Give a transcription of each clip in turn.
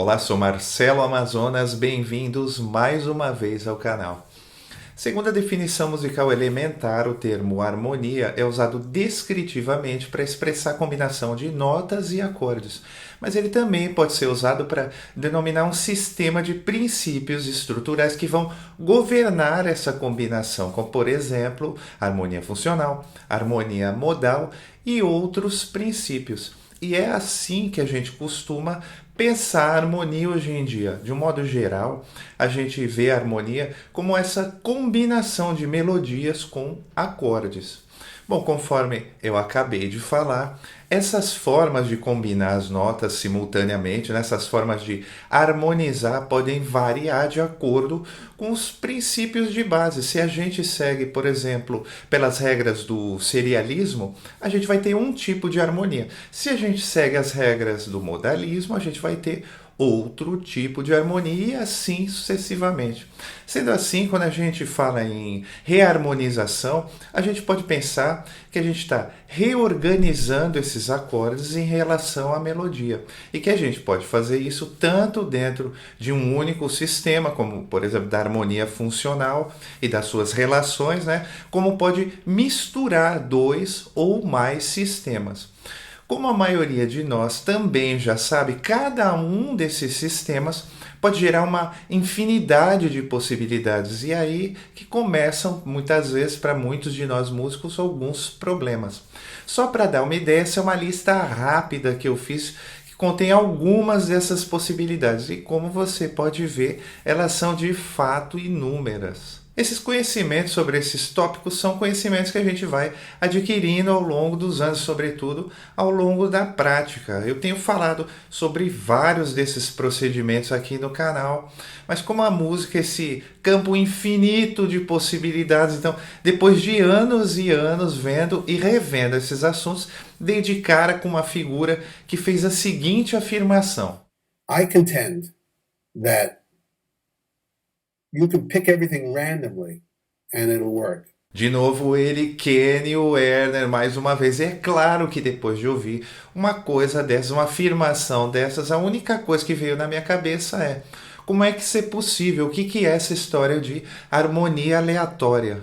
Olá, sou Marcelo Amazonas, bem-vindos mais uma vez ao canal. Segundo a definição musical elementar, o termo harmonia é usado descritivamente para expressar a combinação de notas e acordes, mas ele também pode ser usado para denominar um sistema de princípios estruturais que vão governar essa combinação, como por exemplo, harmonia funcional, harmonia modal e outros princípios. E é assim que a gente costuma pensar a harmonia hoje em dia. De um modo geral, a gente vê a harmonia como essa combinação de melodias com acordes. Bom, conforme eu acabei de falar, essas formas de combinar as notas simultaneamente, essas formas de harmonizar podem variar de acordo com os princípios de base. Se a gente segue, por exemplo, pelas regras do serialismo, a gente vai ter um tipo de harmonia. Se a gente segue as regras do modalismo, a gente vai ter outro tipo de harmonia e assim sucessivamente. Sendo assim, quando a gente fala em reharmonização, a gente pode pensar que a gente está reorganizando esses acordes em relação à melodia e que a gente pode fazer isso tanto dentro de um único sistema, como por exemplo da harmonia funcional e das suas relações, como pode misturar dois ou mais sistemas. Como a maioria de nós também já sabe, cada um desses sistemas pode gerar uma infinidade de possibilidades. E aí que começam, muitas vezes, para muitos de nós músicos, alguns problemas. Só para dar uma ideia, essa é uma lista rápida que eu fiz, que contém algumas dessas possibilidades. E como você pode ver, elas são de fato inúmeras. Esses conhecimentos sobre esses tópicos são conhecimentos que a gente vai adquirindo ao longo dos anos, sobretudo ao longo da prática. Eu tenho falado sobre vários desses procedimentos aqui no canal, mas como a música é esse campo infinito de possibilidades, então depois de anos e anos vendo e revendo esses assuntos, dei de cara com uma figura que fez a seguinte afirmação: I contend that you can pick everything randomly and it'll work. De novo ele, Kenny Werner, mais uma vez. É claro que depois de ouvir uma coisa dessas, uma afirmação dessas, a única coisa que veio na minha cabeça é: como é que isso é possível? O que é essa história de harmonia aleatória?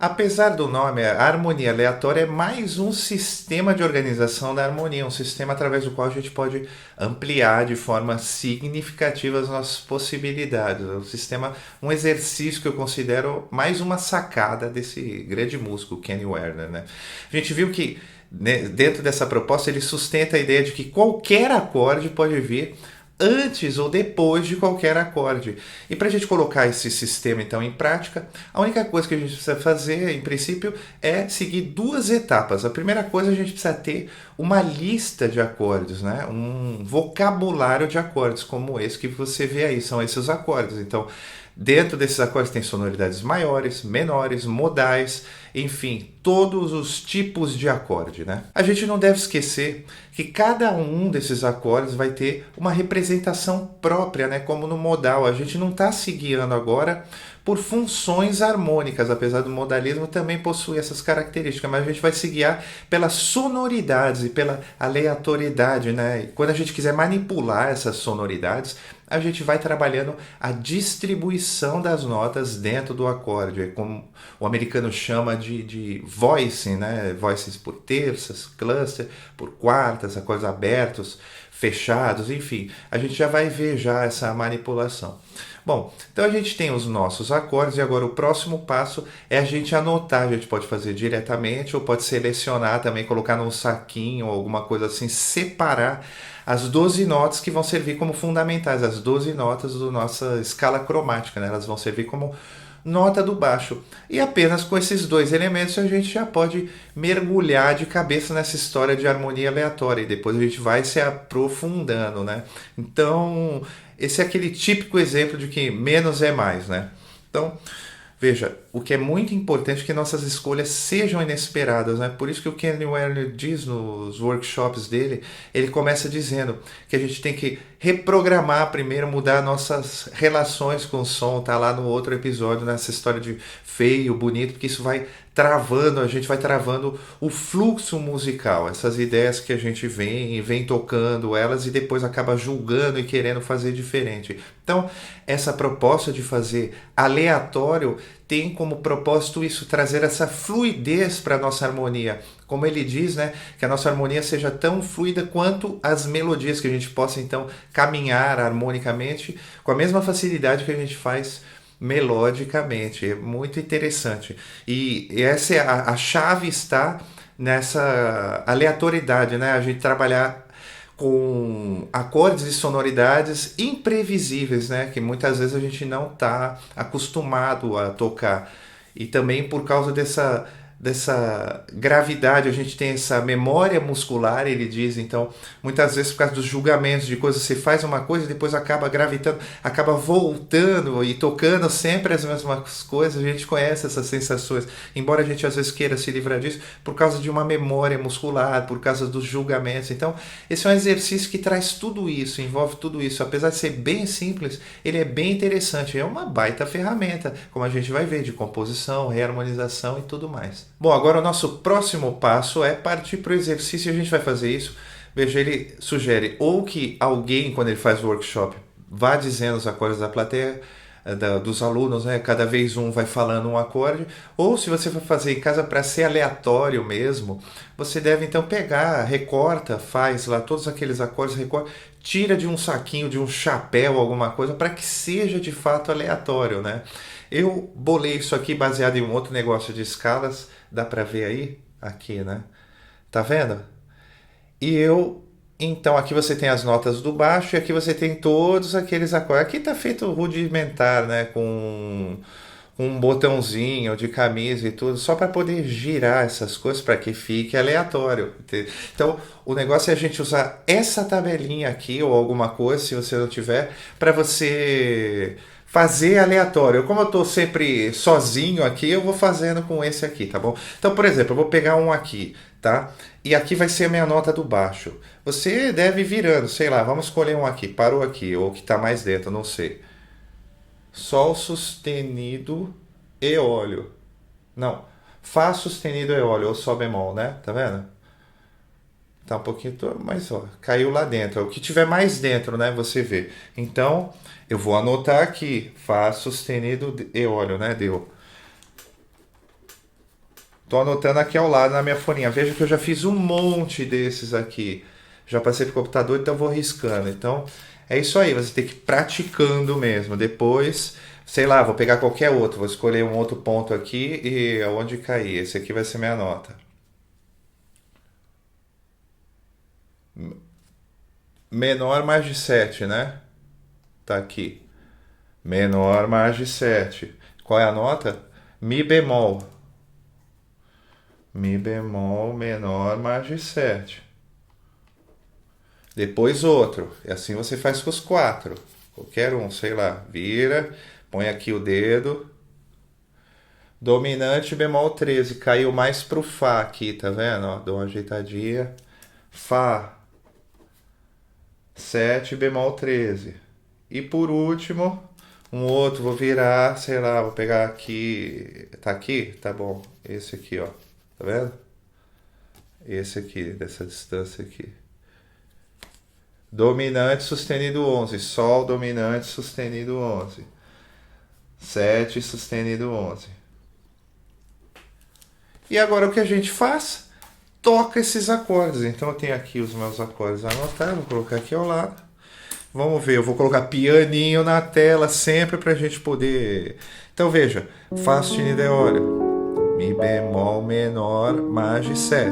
Apesar do nome, a harmonia aleatória é mais um sistema de organização da harmonia, um sistema através do qual a gente pode ampliar de forma significativa as nossas possibilidades. É um sistema, um exercício que eu considero mais uma sacada desse grande músico, Kenny Werner, A gente viu que dentro dessa proposta ele sustenta a ideia de que qualquer acorde pode vir antes ou depois de qualquer acorde. E para a gente colocar esse sistema então em prática, a única coisa que a gente precisa fazer, em princípio, é seguir duas etapas. A primeira coisa, a gente precisa ter uma lista de acordes, um vocabulário de acordes, como esse que você vê aí, são esses os acordes. Então, dentro desses acordes tem sonoridades maiores, menores, modais, enfim, todos os tipos de acorde, A gente não deve esquecer que cada um desses acordes vai ter uma representação própria, como no modal. A gente não está se guiando agora por funções harmônicas, apesar do modalismo também possui essas características, mas a gente vai se guiar pelas sonoridades e pela aleatoriedade, E quando a gente quiser manipular essas sonoridades, a gente vai trabalhando a distribuição das notas dentro do acorde, como o americano chama de voicing, Voices por terças, cluster por quartas, acordes abertos, fechados, enfim. A gente já vai ver já essa manipulação. Bom, então a gente tem os nossos acordes e agora o próximo passo é a gente anotar. A gente pode fazer diretamente ou pode selecionar também, colocar num saquinho ou alguma coisa assim, separar as 12 notas que vão servir como fundamentais, as 12 notas da nossa escala cromática, Elas vão servir como nota do baixo. E apenas com esses dois elementos a gente já pode mergulhar de cabeça nessa história de harmonia aleatória e depois a gente vai se aprofundando, Então, esse é aquele típico exemplo de que menos é mais, Então, veja, o que é muito importante é que nossas escolhas sejam inesperadas, Por isso que o Kenny Werner diz nos workshops dele, ele começa dizendo que a gente tem que reprogramar primeiro, mudar nossas relações com o som, tá lá no outro episódio, nessa história de feio, bonito, porque isso vai travando, a gente vai travando o fluxo musical, essas ideias que a gente vem tocando elas e depois acaba julgando e querendo fazer diferente. Então, essa proposta de fazer aleatório tem como propósito isso, trazer essa fluidez para a nossa harmonia. Como ele diz, né, que a nossa harmonia seja tão fluida quanto as melodias, que a gente possa então caminhar harmonicamente com a mesma facilidade que a gente faz melodicamente. É muito interessante. E essa é a chave está nessa aleatoriedade, né? A gente trabalhar com acordes e sonoridades imprevisíveis, né? Que muitas vezes a gente não está acostumado a tocar. E também por causa dessa gravidade, a gente tem essa memória muscular, ele diz, então, muitas vezes por causa dos julgamentos de coisas, você faz uma coisa e depois acaba gravitando, acaba voltando e tocando sempre as mesmas coisas, a gente conhece essas sensações, embora a gente às vezes queira se livrar disso, por causa de uma memória muscular, por causa dos julgamentos, então, esse é um exercício que traz tudo isso, envolve tudo isso, apesar de ser bem simples, ele é bem interessante, é uma baita ferramenta, como a gente vai ver, de composição, reharmonização e tudo mais. Bom, agora o nosso próximo passo é partir para o exercício e a gente vai fazer isso. Veja, ele sugere ou que alguém, quando ele faz o workshop, vá dizendo os acordes da plateia, dos alunos, né? Cada vez um vai falando um acorde, ou se você for fazer em casa para ser aleatório mesmo, você deve então pegar, recorta, faz lá todos aqueles acordes, recorta, tira de um saquinho, de um chapéu, alguma coisa, para que seja de fato aleatório, né? Eu bolei isso aqui baseado em um outro negócio de escalas, dá para ver aí? Aqui, né? Tá vendo? E eu, então aqui você tem as notas do baixo e aqui você tem todos aqueles acordes. Aqui tá feito rudimentar, né? Com um botãozinho de camisa e tudo, só para poder girar essas coisas para que fique aleatório. Então, o negócio é a gente usar essa tabelinha aqui ou alguma coisa, se você não tiver, para você fazer aleatório. Como eu estou sempre sozinho aqui, eu vou fazendo com esse aqui, tá bom? Então, por exemplo, eu vou pegar um aqui, tá? E aqui vai ser a minha nota do baixo. Você deve ir virando, sei lá, vamos escolher um aqui, parou aqui, ou que está mais dentro, não sei. Sol sustenido e óleo. Não, Fá sustenido e óleo, ou Sol bemol, né? Tá vendo? Tá um pouquinho, mas ó, caiu lá dentro. O que tiver mais dentro, né? Você vê. Então, eu vou anotar aqui, Fá sustenido e óleo, né? Deu. Tô anotando aqui ao lado na minha folhinha. Veja que eu já fiz um monte desses aqui. Já passei pro computador, então vou riscando. Então, é isso aí. Você tem que ir praticando mesmo. Depois, sei lá, vou pegar qualquer outro. Vou escolher um outro ponto aqui e aonde cair. Esse aqui vai ser minha nota. Menor mais de 7, né? Tá aqui. Menor mais de 7. Qual é a nota? Mi bemol. Mi bemol menor mais de 7. Depois outro. E assim você faz com os quatro. Qualquer um, sei lá. Vira, põe aqui o dedo. Dominante bemol 13. Caiu mais pro Fá aqui, tá vendo? Ó, dou uma ajeitadinha. Fá. 7 bemol 13. E por último, um outro. Vou virar, sei lá, vou pegar aqui. Tá aqui? Tá bom. Esse aqui, ó. Tá vendo? Esse aqui, dessa distância aqui. Dominante sustenido 11. Sol dominante sustenido 11. 7 sustenido 11. E agora o que a gente faz? Toca esses acordes. Então eu tenho aqui os meus acordes anotados. Vou colocar aqui ao lado. Vamos ver, eu vou colocar pianinho na tela sempre para a gente poder. Então veja: Fá sustenido é óleo. Mi bemol menor mais de 7.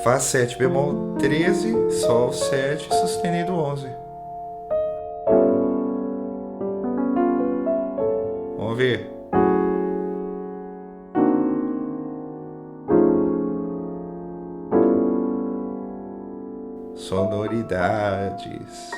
Fá 7 bemol 13, Sol 7, sustenido 11. Vamos ver. Sonoridades.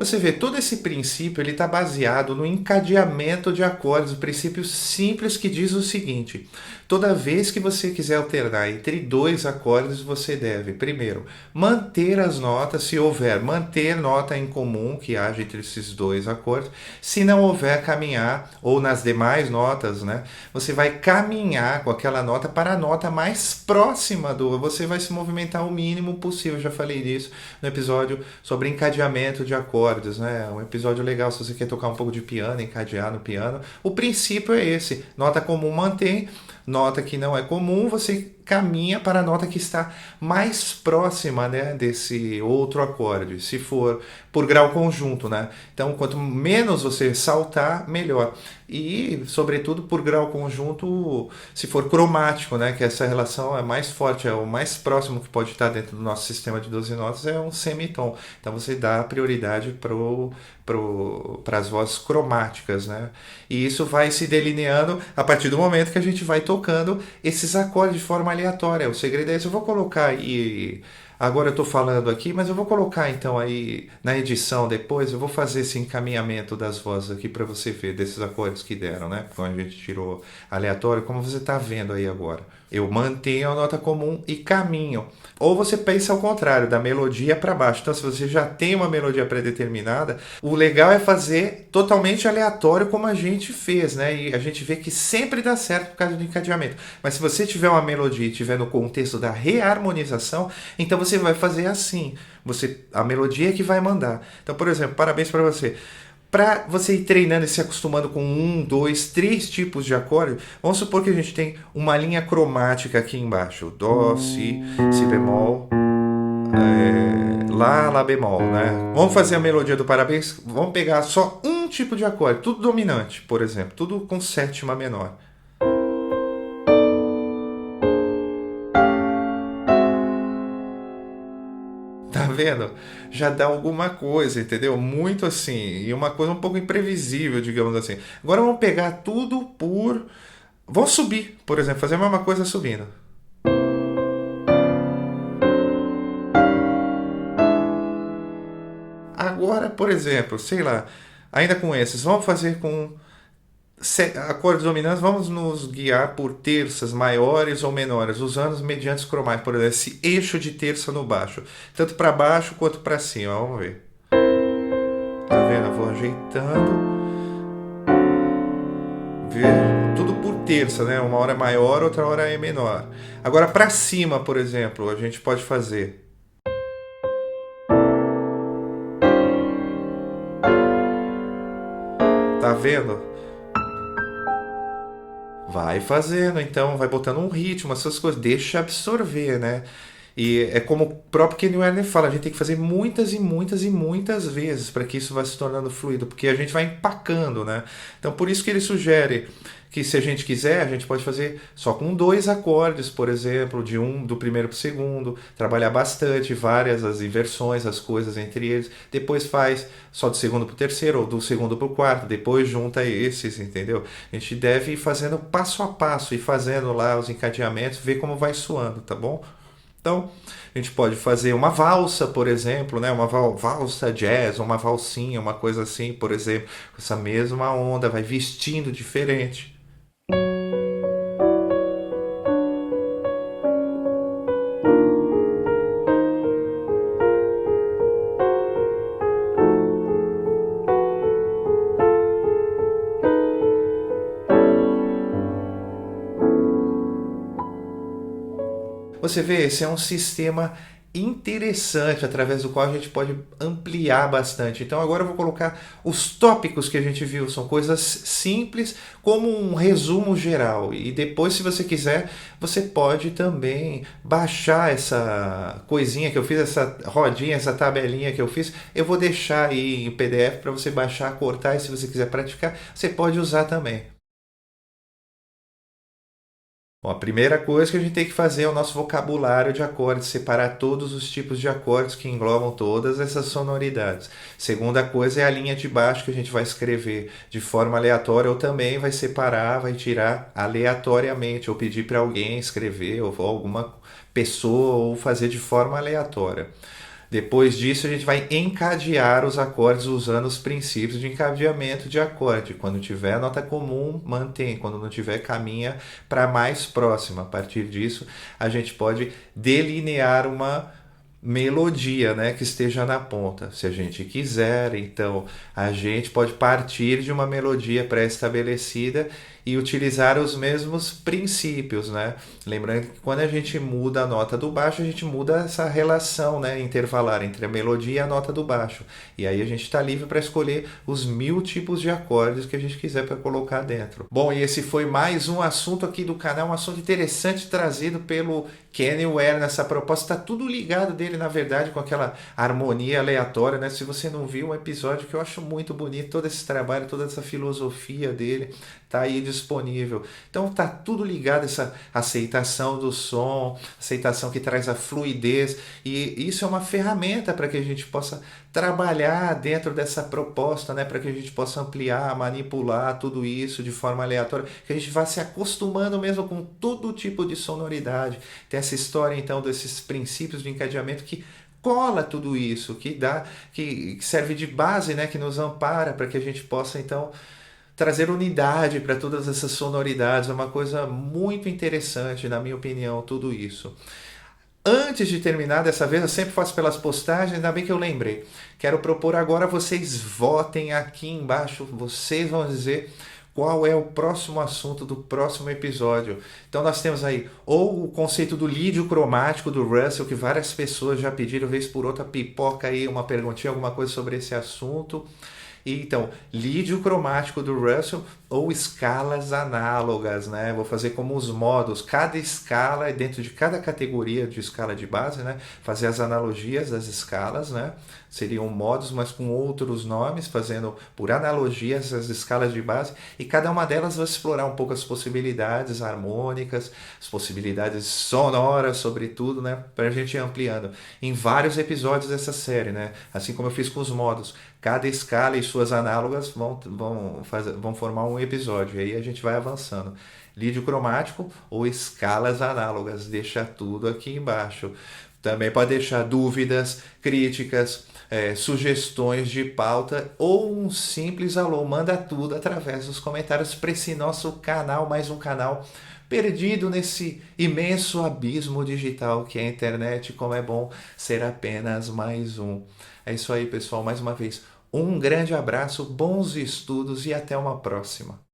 Você vê, todo esse princípio ele está baseado no encadeamento de acordes, um princípio simples que diz o seguinte: toda vez que você quiser alternar entre dois acordes, você deve, primeiro, manter as notas, se houver, manter nota em comum que haja entre esses dois acordes. Se não houver, caminhar, ou nas demais notas, né, você vai caminhar com aquela nota para a nota mais próxima do. Você vai se movimentar o mínimo possível. Eu já falei disso no episódio sobre encadeamento de acordes, né? Um episódio legal se você quer tocar um pouco de piano, encadear no piano. O princípio é esse: nota comum mantém, nota que não é comum, você caminha para a nota que está mais próxima, né, desse outro acorde, se for por grau conjunto, né? Então, quanto menos você saltar, melhor. E, sobretudo, por grau conjunto, se for cromático, né, que essa relação é mais forte, é o mais próximo que pode estar dentro do nosso sistema de 12 notas, é um semitom. Então, você dá prioridade para as vozes cromáticas, né? E isso vai se delineando a partir do momento que a gente vai tocando esses acordes de forma aleatória. O segredo é isso. Eu vou colocar aí. Agora eu estou falando aqui, mas eu vou colocar então aí na edição depois. Eu vou fazer esse encaminhamento das vozes aqui para você ver desses acordes que deram, né? Quando a gente tirou aleatório, como você está vendo aí agora. Eu mantenho a nota comum e caminho. Ou você pensa ao contrário, da melodia para baixo. Então, se você já tem uma melodia pré-determinada, o legal é fazer totalmente aleatório como a gente fez, né? E a gente vê que sempre dá certo por causa do encadeamento. Mas se você tiver uma melodia e tiver no contexto da reharmonização, então você vai fazer assim. A melodia é que vai mandar. Então, por exemplo, parabéns para você. Para você ir treinando e se acostumando com 1, 2, 3 tipos de acorde, vamos supor que a gente tem uma linha cromática aqui embaixo: Dó, Si bemol, Lá bemol, né? Vamos fazer a melodia do parabéns, vamos pegar só um tipo de acorde, tudo dominante, por exemplo, tudo com sétima menor. Tá vendo? Já dá alguma coisa, entendeu? Muito assim, e uma coisa um pouco imprevisível, digamos assim. Agora vamos pegar tudo por. Vamos subir, por exemplo, fazer a mesma coisa subindo. Agora, por exemplo, sei lá, ainda com esses, vamos fazer com acordes dominantes, vamos nos guiar por terças maiores ou menores, usando os mediantes cromáticos, por exemplo, esse eixo de terça no baixo, tanto para baixo quanto para cima. Vamos ver. Tá vendo? Eu vou ajeitando. Ver tudo por terça, né? Uma hora é maior, outra hora é menor. Agora, para cima, por exemplo, a gente pode fazer. Tá vendo? Vai fazendo, então, vai botando um ritmo, essas coisas, deixa absorver, né? E é como o próprio Kenny Werner fala, a gente tem que fazer muitas e muitas e muitas vezes para que isso vá se tornando fluido, porque a gente vai empacando, né? Então, por isso que ele sugere que, se a gente quiser, a gente pode fazer só com 2 acordes, por exemplo, do primeiro para o segundo, trabalhar bastante, várias as inversões, as coisas entre eles, depois faz só do segundo para o terceiro, ou do segundo para o quarto, depois junta esses, entendeu? A gente deve ir fazendo passo a passo, e fazendo lá os encadeamentos, ver como vai soando, tá bom? Então, a gente pode fazer uma valsa, por exemplo, né? Uma valsa jazz, uma valsinha, uma coisa assim, por exemplo, com essa mesma onda, vai vestindo diferente. Você vê, esse é um sistema interessante através do qual a gente pode ampliar bastante. Então agora eu vou colocar os tópicos que a gente viu, são coisas simples, como um resumo geral. E depois, se você quiser, você pode também baixar essa coisinha que eu fiz, essa rodinha, essa tabelinha que eu fiz. Eu vou deixar aí em PDF para você baixar, cortar, e se você quiser praticar, você pode usar também. Bom, a primeira coisa que a gente tem que fazer é o nosso vocabulário de acordes, separar todos os tipos de acordes que englobam todas essas sonoridades. Segunda coisa é a linha de baixo, que a gente vai escrever de forma aleatória, ou também vai separar, vai tirar aleatoriamente, ou pedir para alguém escrever, ou alguma pessoa, ou fazer de forma aleatória. Depois disso, a gente vai encadear os acordes usando os princípios de encadeamento de acorde. Quando tiver a nota comum, mantém. Quando não tiver, caminha para a mais próxima. A partir disso, a gente pode delinear uma melodia, né, que esteja na ponta. Se a gente quiser, então a gente pode partir de uma melodia pré-estabelecida e utilizar os mesmos princípios, né? Lembrando que quando a gente muda a nota do baixo, a gente muda essa relação, né, intervalar entre a melodia e a nota do baixo. E aí a gente está livre para escolher os 1000 tipos de acordes que a gente quiser para colocar dentro. Bom, e esse foi mais um assunto aqui do canal, um assunto interessante trazido pelo Kenny Ware nessa proposta. Está tudo ligado dele, na verdade, com aquela harmonia aleatória, né? Se você não viu um episódio que eu acho muito bonito, todo esse trabalho, toda essa filosofia dele tá aí disponível. Então tá tudo ligado, essa aceitação do som, aceitação que traz a fluidez, e isso é uma ferramenta para que a gente possa trabalhar dentro dessa proposta, né, para que a gente possa ampliar, manipular tudo isso de forma aleatória, que a gente vá se acostumando mesmo com todo tipo de sonoridade. Tem essa história então desses princípios de encadeamento que cola tudo isso, que serve de base, né, que nos ampara para que a gente possa então trazer unidade para todas essas sonoridades. É uma coisa muito interessante, na minha opinião, tudo isso. Antes de terminar, dessa vez eu sempre faço pelas postagens, ainda bem que eu lembrei. Quero propor agora, vocês votem aqui embaixo, vocês vão dizer qual é o próximo assunto do próximo episódio. Então nós temos aí ou o conceito do lídio cromático do Russell, que várias pessoas já pediram, vez por outra, pipoca aí uma perguntinha, alguma coisa sobre esse assunto. E, então, lídio cromático do Russell ou escalas análogas, né? Vou fazer como os modos, cada escala, dentro de cada categoria de escala de base, né? Fazer as analogias das escalas, né? Seriam modos, mas com outros nomes, fazendo por analogias as escalas de base, e cada uma delas vai explorar um pouco as possibilidades harmônicas, as possibilidades sonoras, sobretudo, né? Para a gente ir ampliando em vários episódios dessa série, né? Assim como eu fiz com os modos. Cada escala e suas análogas vão formar um episódio. E aí a gente vai avançando. Lídio cromático ou escalas análogas. Deixa tudo aqui embaixo. Também pode deixar dúvidas, críticas, sugestões de pauta ou um simples alô. Manda tudo através dos comentários para esse nosso canal, mais um canal perdido nesse imenso abismo digital que é a internet. Como é bom ser apenas mais um. É isso aí, pessoal. Mais uma vez, um grande abraço, bons estudos e até uma próxima.